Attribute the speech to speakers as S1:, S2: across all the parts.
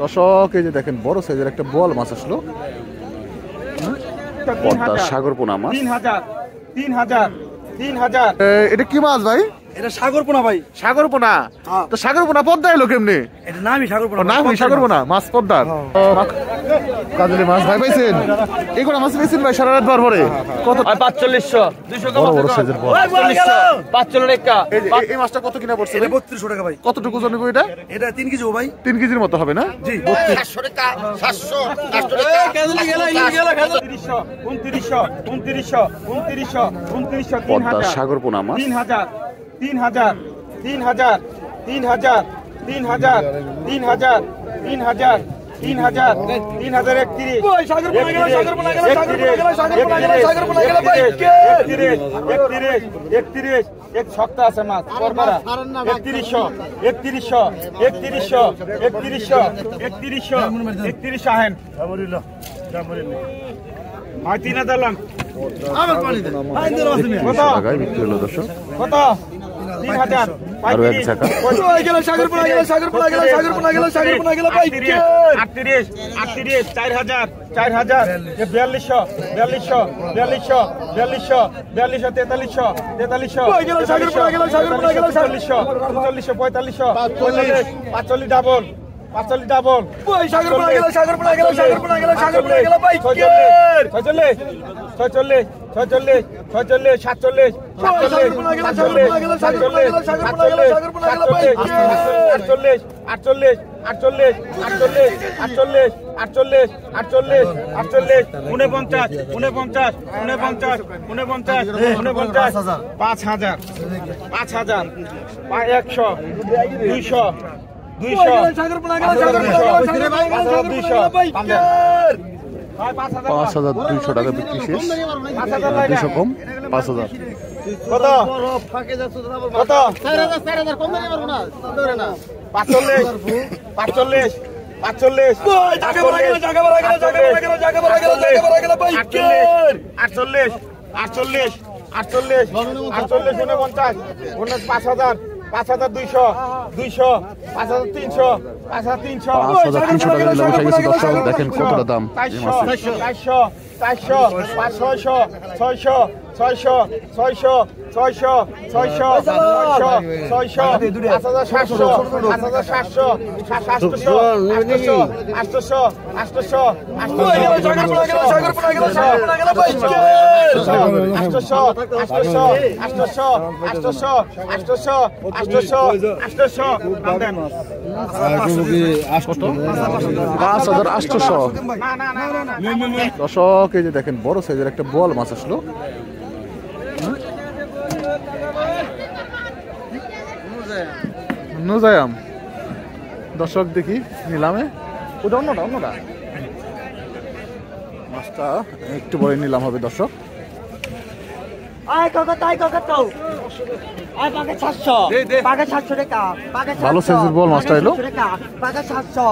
S1: দর্শক এই যে দেখেন বড় সাইজের একটা বোয়াল মাছ আসলো, সাগর পোনা মাছ।
S2: 3000
S1: এটা কি মাছ ভাই?
S2: এটা সাগর পোনা ভাই।
S1: সাগর পোনা? তো সাগর পোনা পদ্মা এলো কেমনি?
S2: এটা নামই সাগর পোনা।
S1: নামই সাগর পোনা মাছ পদ্মার। কাজলি মাছ ভাই পাইছেন? এগুলো মাছ পাইছেন ভাই সারা রাত বার পরে? কত?
S3: 4500
S1: বড় বড় সাইজের বড়
S3: 4500 টাকা।
S1: এই মাছটা কত কিনা পড়ছে?
S2: এটা 3200 টাকা ভাই।
S1: কতটুকু ওজন হবে এটা?
S2: এটা 3 কেজি ভাই।
S1: 3 কেজির মতো হবে না?
S2: জি।
S3: 700 টাকা 700 টাকা।
S2: কাজলি গেল 2900
S1: পদ্মা সাগর পোনা মাছ।
S2: 3000 এক সপ্তাহ আছে মাছ। 3100 আহেন। হয় 3000 লাম। কত
S1: বিক্রি হলো দর্শক।
S2: কত? 3000।
S1: আরো এক ঝাঁকা।
S2: 38 4000 4000 4200 ডাবল 45 ডাবল। সাগর পোনা গেল
S1: 5200 টাকা বিক্রি শেষ। 200 কম 5000।
S2: কত? কত?
S4: 4000 কম দিতে পারবো না।
S2: 45 5200 200 5300 5300
S1: 5300 টাকা দিলে বসে গেছে দর্শক। দেখেন কতটা দাম এই মাছের।
S2: 400 500 600 600 600 600 600 600 5700 5700
S1: দর্শক এই যে দেখেন বড় সাইজের একটা বোয়াল মাছ আসলো। নুজায়াম দর্শক দেখি নিলামে। ওটা অন্যটা মাছটা একটু বড় নিলাম হবে দর্শক। ভালো সাইজের বল মাছটা এলো। 700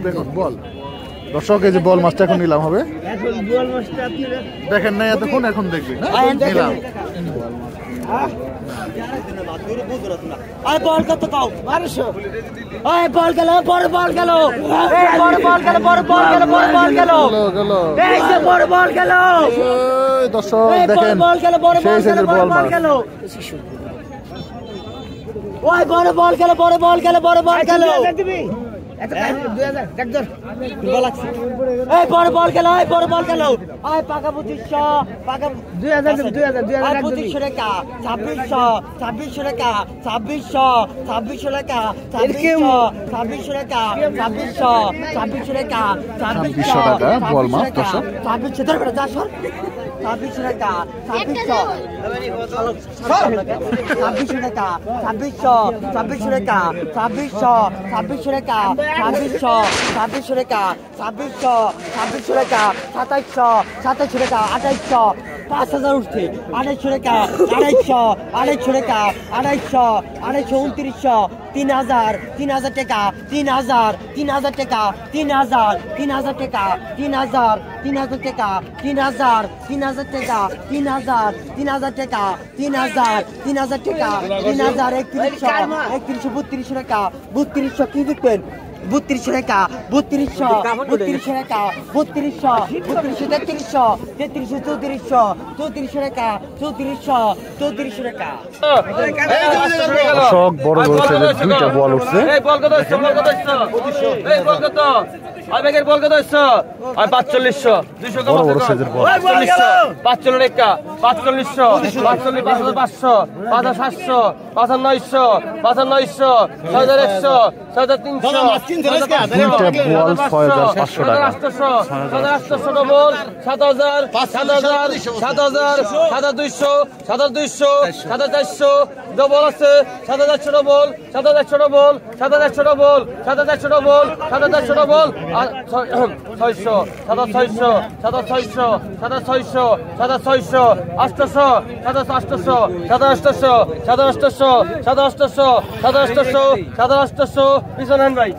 S1: দেখুন বল দর্শক এই যে বল মাছটা এখন নিলাম হবে। দেখেন না এতক্ষণ, এখন দেখবি নিলাম।
S4: বল কত কাও 1200। বল গেল বড় বল গেল বড় বল গেল বড় বল গেল বড় বল গেল এই যে বড় বল গেল
S1: দর্শক দেখেন
S4: বল গেল বড় বল গেল বড় বল গেল ওই বড় বল গেল বড় বল গেল বড় বল গেল বড় বল গেল বড় বল গেল পাকা 2500 পাকা 2500 টাকা 2600 টাকা 2600 টাকা 2600 টাকা 2600 টাকা
S1: 2600 টাকা বল মাছ দর্শক।
S4: 2600 টাকা 2600 টাকা 2600 টাকা 2600 টাকা 2600 টাকা 2600 টাকা 2700 টাকা 2700 টাকা 2700 টাকা 2800 5000 উঠছে 2800 টাকা 2800 টাকা 2900 3000 টাকা 3000 টাকা 3000 টাকা 3000 টাকা 3000 টাকা 3000 টাকা 3000 টাকা 3100 টাকা 3200 কি দিবেন 3200 টাকা 3200 টাকা 3200 3300 টাকা 3400 টাকা
S1: শখ বড় বড় সাইজের দুইটা বল উঠছে
S3: এই বল কত হচ্ছে বল কত হচ্ছে এই বল কত আবেগের বল কত হচ্ছে আর 4500 200
S1: বড় বড় সাইজের বল
S3: 4500 টাকা 4500 5500 5700 5900 6100 6300
S1: দুইটা বল 6500 টাকা
S3: 7800 ডবল 7000 7400 ডবল আছে 7400 double 7400 double 7400 double 7400 double 7400 double আর 600 7600 7600 7600 7600 800 7800 7800 7800 পিছনে আন ভাই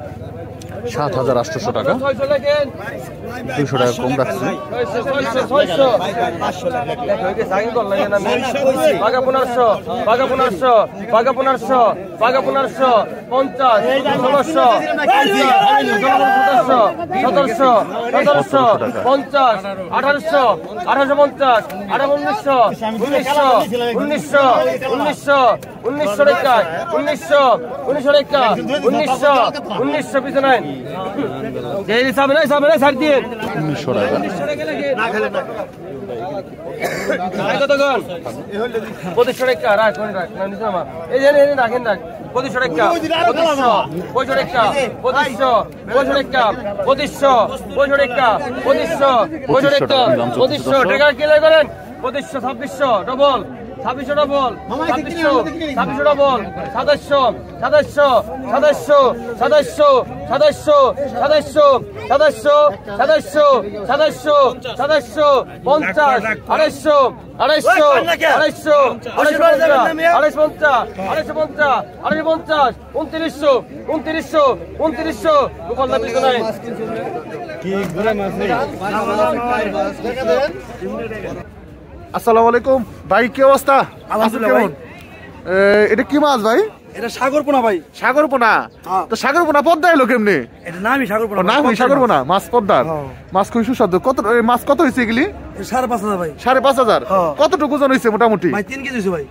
S1: 7800 টাকা
S3: 600 লেখেন
S1: 200 টাকা কম রাখছে
S3: 1900 পিছনে ছাড় দিয়ে
S1: 1900 টাকা
S3: কতক্ষণ 2500 টাকা রাখ এই যে রাখেন রাখ 2500 টাকা 2500 টাকা 2500 টাকা 2500 টাকা 2500 টাকা ক্লিয়ার করেন 2500 2600 ডবল 2600 ডবল 2600 ডবল 2700
S1: আসসালামু আলাইকুম ভাই, কি অবস্থা?
S2: আলহামদুলিল্লাহ।
S1: এটা কি মাছ ভাই?
S2: এটা সাগরপোনা ভাই।
S1: সাগরপোনা? তো সাগরপোনা পদ্মা এলো কেমনে?
S2: এটা নামই সাগরপোনা।
S1: নাম সাগরপোনা, মাছ পদ্মার। মাছ খুবই সুস্বাদু। কত মাছ কত হয়েছে এগুলি?
S2: 5500 ভাই।
S1: 5500? কতটুকু ওজন হয়েছে মোটামুটি?
S2: ভাই 3 কেজি হইছে ভাই।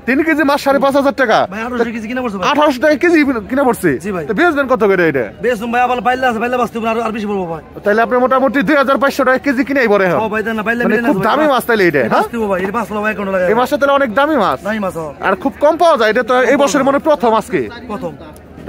S1: 3 কেজি মাছ 5500 টাকা?
S2: ভাই 1800 কেজি কিনা পড়ছে ভাই।
S1: 1800 টাকা কেজি কিনা পড়ছে?
S2: জি ভাই।
S1: তো বেচবেন কত করে এটা?
S2: বেচুম ভাই, আবার বাইলা আছে, বাইলা বাঁচতে আর বেশি বলবো ভাই।
S1: তাহলে আপনি মোটামুটি 2500 টাকা কেজি কিনাই পড়ে।
S2: ও ভাই দেন না, বাইলা মিলে না
S1: খুব দামি মাছ তাইলে এটা? হ্যাঁ
S2: বাঁচতে ভাই, এটা বাঁচলো ভাই কোন লাগে।
S1: এই মাছটা তাহলে অনেক দামি মাছ।
S2: নাই মাছ
S1: আর খুব কম পাওয়া যায়। এটা তো এই বছরের মনে প্রথম আজকে।
S2: প্রথম।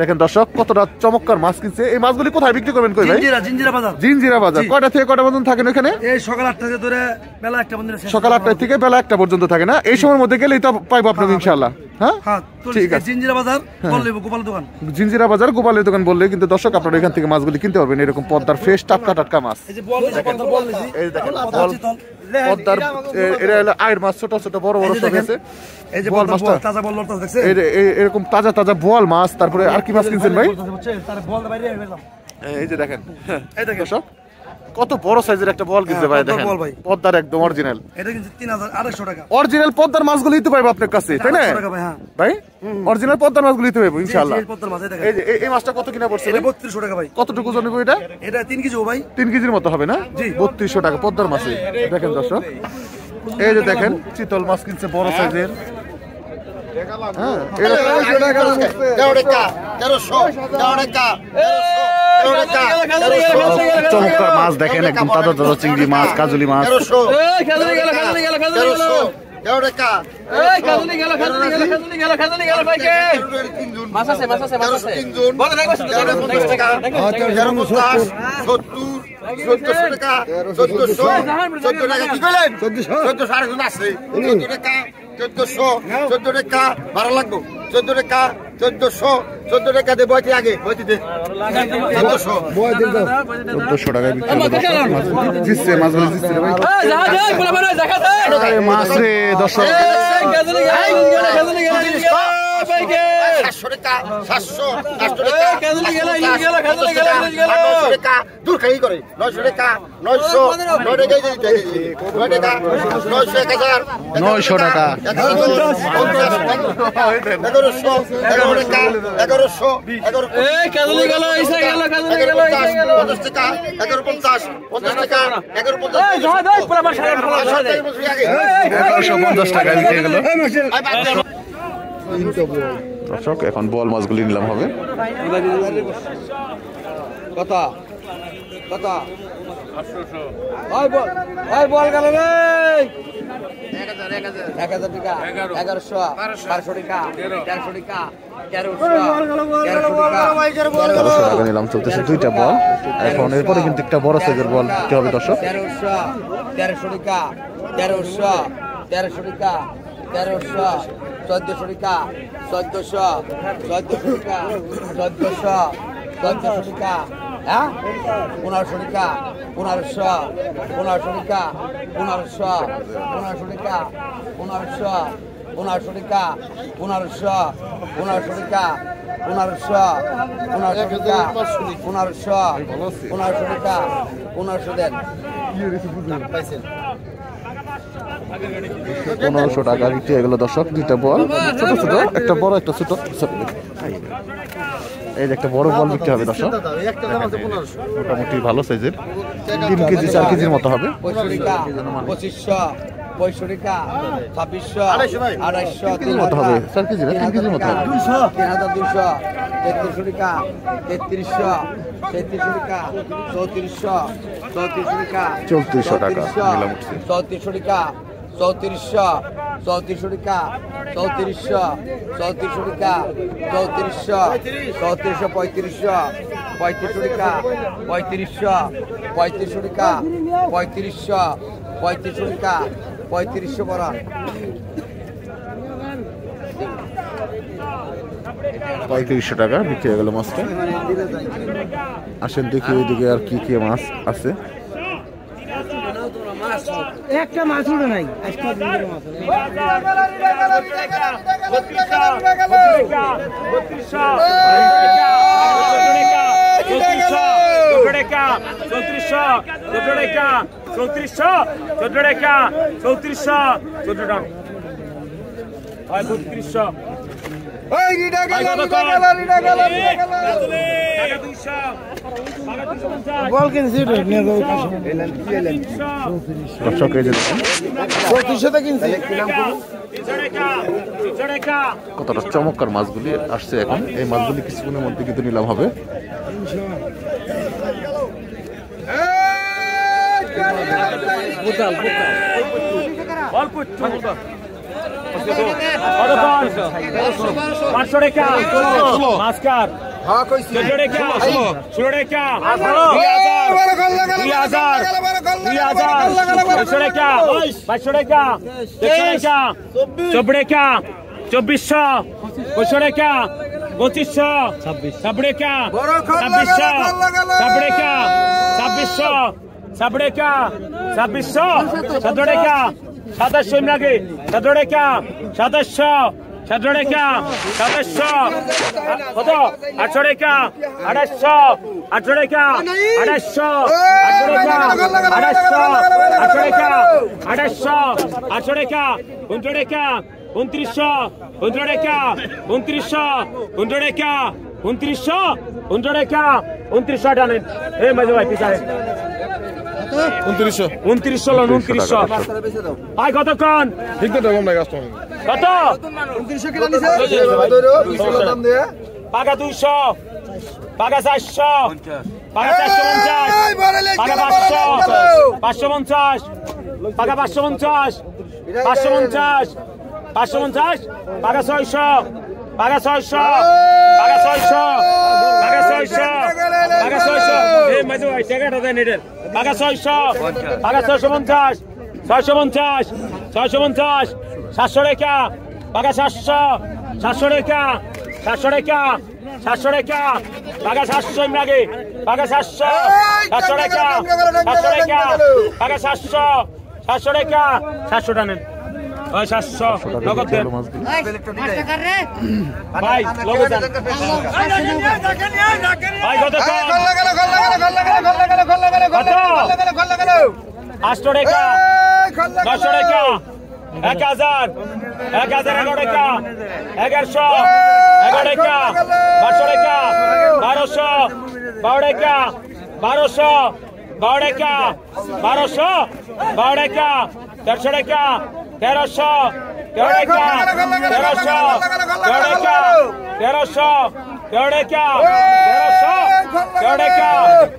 S1: দেখেন দর্শক কতটা চমৎকার মাছ কিনছে। এই মাছগুলি কোথায় বিক্রি করবেন কই ভাই?
S2: জিঞ্জিরা বাজার।
S1: জিঞ্জিরা বাজার। কয়টা থেকে কয়টা পর্যন্ত থাকেন ওখানে?
S2: এই সকাল 8টা থেকে ধরে বেলা 1টা পর্যন্ত।
S1: সকাল 8টা থেকে বেলা 1টা পর্যন্ত থাকে না? এই সময়ের মধ্যে গেলেই তো পাইবো আপনাকে ইনশাআল্লাহ। হ্যাঁ
S2: হ্যাঁ
S1: ঠিক আছে।
S2: জিঞ্জিরা বাজার বললে গোপাল দোকান।
S1: জিঞ্জিরা বাজার গোপালের দোকান বললে কিন্তু দর্শক আপনারা এখান থেকে মাছগুলি কিনতে পারবেন। এরকম পদ্মার ফ্রেশ টাটকা টাটকা মাছ।
S2: এই যে বল নিছি।
S1: এই দেখেন পদ্মার এরা হলো আয়ের মাছ, ছোট ছোট বড় বড় সব আছে।
S2: এই যে
S1: বল মাছটা
S2: তাজা বল লড়তাছে দেখছেন?
S1: এরকম তাজা তাজা বোয়াল মাছ। তারপরে আর কি মাছ কিনছেন ভাই?
S2: তার বল বাইরে গেলাম।
S1: এই যে দেখেন,
S2: এই দেখেন
S1: দর্শক কত বড় সাইজের একটা বল কিনছে ভাই। দেখেন পদ্মার একদম অরিজিনাল।
S2: এটা কিন্তু 3800 টাকা।
S1: অরিজিনাল পদ্মার মাছগুলি তো পাইবো আপনার কাছে, তাই না ভাই? অরিজিনাল পদ্মার মাছগুলি তো পাইবো ইনশাআল্লাহ। এই যে এই মাছটা কত কিনা পড়ছে?
S2: এটা 3200 টাকা ভাই।
S1: কতটুকু ওজন হবে এটা?
S2: এটা 3 কেজি ভাই।
S1: 3 কেজির মতো হবে না? 3200 টাকা পদ্মার মাছ। দেখেন দর্শক, এই যে দেখেন চিতল মাছ কিনছে বড় সাইজের। হ্যাঁ চমৎকার মাছ দেখেন, একদম তাজা তাজা চিংড়ি মাছ, কাজলি মাছ।
S3: ভাড়া লাগবো।
S5: 14 টাকা 1400 14 টাকা দে বইতে আগে বইতে দে 1400
S1: 1400 টাকায় বিক্রি হলো জিতছে মাছগুলো জিতছে রে ভাই মাছ রে দর্শক
S5: 700 টাকা 700 টাকা দূর খাই করে 900 টাকা 900 9 টাকা দিতে 9 টাকা 900 1000
S1: 900 টাকা 1150 টাকা বিক্রি গেল দর্শক এখন বল মাছগুলি নিলাম হবে
S3: কত কত 800 ওই বল গেল রে 1000 টাকা 1100 1200 টাকা 1300 টাকা
S1: 1300 টাকা নিলাম চলতেছে দুইটা বল এখন এরপরে কিন্তু একটা বড় সাইজের বল দিতে হবে দর্শক
S3: 1300 টাকা 1300 টাকা 1300 1400 টাকা 1400 টাকা 1400 টাকা হ্যাঁ 1500 টাকা 1500 টাকা 1500 টাকা 1500 টাকা 1500 টাকা 1500 দেন
S1: 1500 টাকা বিক্রি হয়ে গেল দর্শক দুইটা বল ছোট ছোট একটা বড় একটা ছোট এই যে একটা বড় বল বিক্রি হবে দর্শক মোটামুটি ভালো সাইজের 3 কেজি 4 কেজির মতো হবে
S3: 2500 টাকা 2600 2800
S1: 3 মতো হবে 4 কেজি না 3 কেজির মতো হবে
S3: 3200 3300 টাকা 3300 টাকা 3400 টাকা
S1: 3400 টাকা নিলাম উঠছে
S3: 3400 টাকা 3400 টাকা 3400 টাকা 3400 3500 টাকা 3500 টাকা 3500 টাকা 3500 বড়
S1: 3500 টাকা বিক্রি হয়ে গেল মাছটা আসেন দেখি ওইদিকে আর কি কি মাছ আছে
S4: একটা মাছ উঠে নাই আজকে দিনের মাছ বল কিনছি
S1: দর্শক এই যে
S4: 3400 কিনছি
S1: কতটা চমৎকার মাছগুলি আসছে এখন এই মাছগুলি কিছুক্ষণের মধ্যে কিন্তু নিলাম হবে
S2: পাকা 200 পাকা 400 পাকা 450 পাকা 500 550 পাকা 550 550 550 পাকা 600 পাকা 600 পাকা 600 পাকা 600 পাকা 600 এই মাঝে ভাই টাকাটা দেন এটার পাকা 600 পাকা 650 650 650 700 টাকা পাকা 700 700 টাকা 700 টাকা 700 টাকা টাকা 700 আগে টাকা 700 700 টাকা 700 টাকা টাকা 700 700 টাকা 700 টানেন ওই 700 নগদ দেন ভাই লগে যান ভাই কত কত 800 টাকা 900 টাকা 1000 1100 টাকা 1100 11 টাকা 1200 টাকা 1200 12 টাকা 1200 12 টাকা 1200 12 টাকা 1300 টাকা 1300 13 টাকা 1300 1300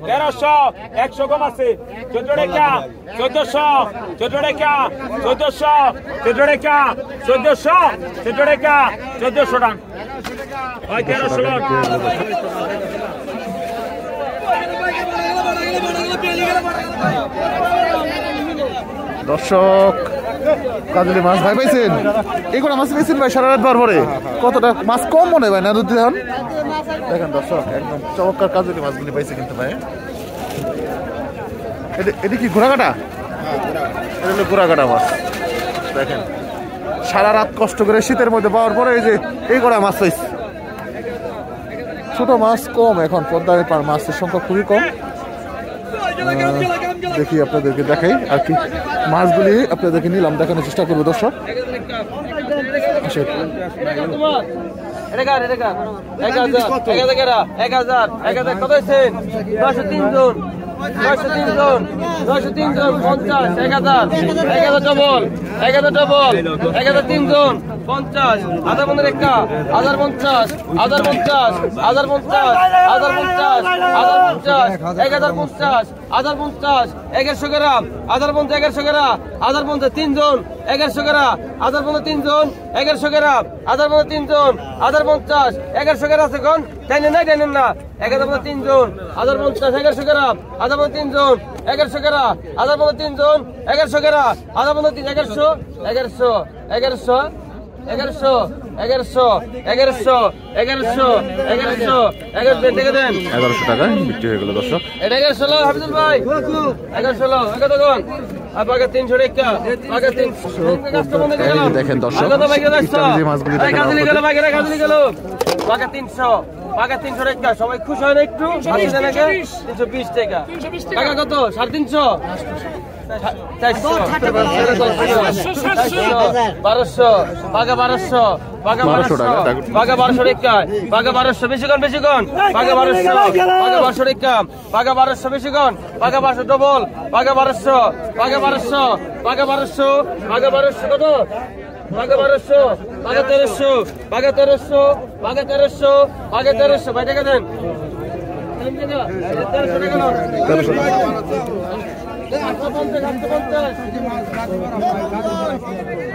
S2: 1300 100 কম আছে 14 টাকা 1400 14 টাকা 1400 14 টাকা 1400 14 টাকা 1400 টাকা ওই 1300
S1: দর্শক কাজলি মাছ ভাই পাইছেন এগুলো মাছ পেয়েছেন ভাই সারা রাত বার পরে কতটা মাছ কম মনে ভাই না দুধ দেন দেখেন দর্শক একদম চমৎকার কাজলি মাছগুলি পাইছে কিন্তু ভাই এটা কি ঘোড়াকাটা এটা হলো ঘোড়াকাটা মাছ দেখেন সারা রাত কষ্ট করে শীতের মধ্যে পাওয়ার পরে এই যে এই কটা মাছ পাইছে ছোট মাছ কম এখন পদ্মার পার মাছের সংখ্যা খুবই কম দেখি আপনাদেরকে দেখাই আর কি মাছগুলি আপনাদেরকে নিলাম দেখানোর চেষ্টা করবো দর্শক
S3: কত হয়েছেন 903 জন 903 জন 903 জন 50 1000 ডবল 1003 জন 50 আধা বন্ধের একটা 1050 1050 1050 1050 1050 1050 1100 গ্রাম 1150 গ্রাম 1150 3 জন 1100 গ্রাম 1150 3 জন 1100 গ্রাম 1150 3 জন 1150 1100 গ্রাম আছে কোন জানেন না 1150 3 জন 1150 1100 গ্রাম 1150 3 জন 1100 গ্রাম 1150 3 জন 1100 গ্রাম 1150 1100
S1: টাকা বিক্রি হয়ে গেল দর্শক
S3: 1100 হাফিজুল ভাই 1100 কত কোন আর বাকি 300 টাকা বাকি 300
S1: দেখেন দর্শক যে মাছগুলি
S3: কাজলি গেল বাকি 300 বাকি 300 টাকা সবাই খুশি হয় না একটু 320 টাকা টাকা কত 350 1200 বাঘা 1200 বাঘা 1200 বাঘা 1200 টাকা বাঘা 1200 বেশি কোন বাঘা 1200 বাঘা 1200 টাকা বাঘা 1200 বেশি কোন বাঘা 1200 ডবল বাঘা 1200 বাঘা 1200 বাঘা 1200 বাঘা 1200 কত বাঘা 1200 বাঘা 1300 বাঘা 1300 বাঘা 1300 বাঘা 1300 ভাই টাকা দেন 1300 টাকা নাও 1300 850